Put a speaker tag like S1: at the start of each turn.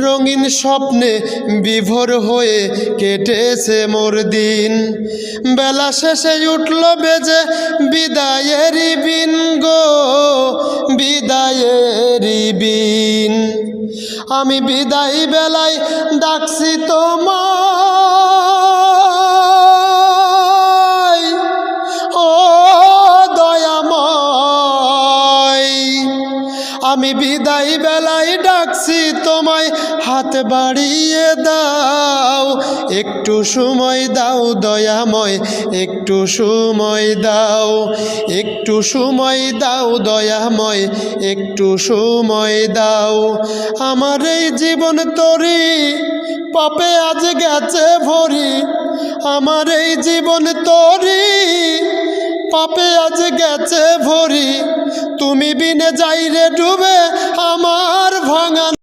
S1: রঙিন স্বপ্নে বিভোর হয়ে কেটেছে মোর দিন। বেলা শেষে উঠল বেজে বিদায়েরই বিন গো, বিদায়েরই বিন। আমি বিদায় বেলায় ডাকছি তোমায়, ও দয়াময়। আমি বিদায় বেলায় ডাকছি তোমায়, হাত বাড়িয়ে দাও, একটু সময় দাও দয়াময়, একটু সময় দাও, একটু সময় দাও দয়াময়, একটু সময় দাও। আমার এই জীবন তরি পাপে আজ গেছে ভরি, আমার এই জীবন তরি পাপে আজ গেছে ভরি। তুমি বিনে যাই রে ডুবে আমার ভাঙা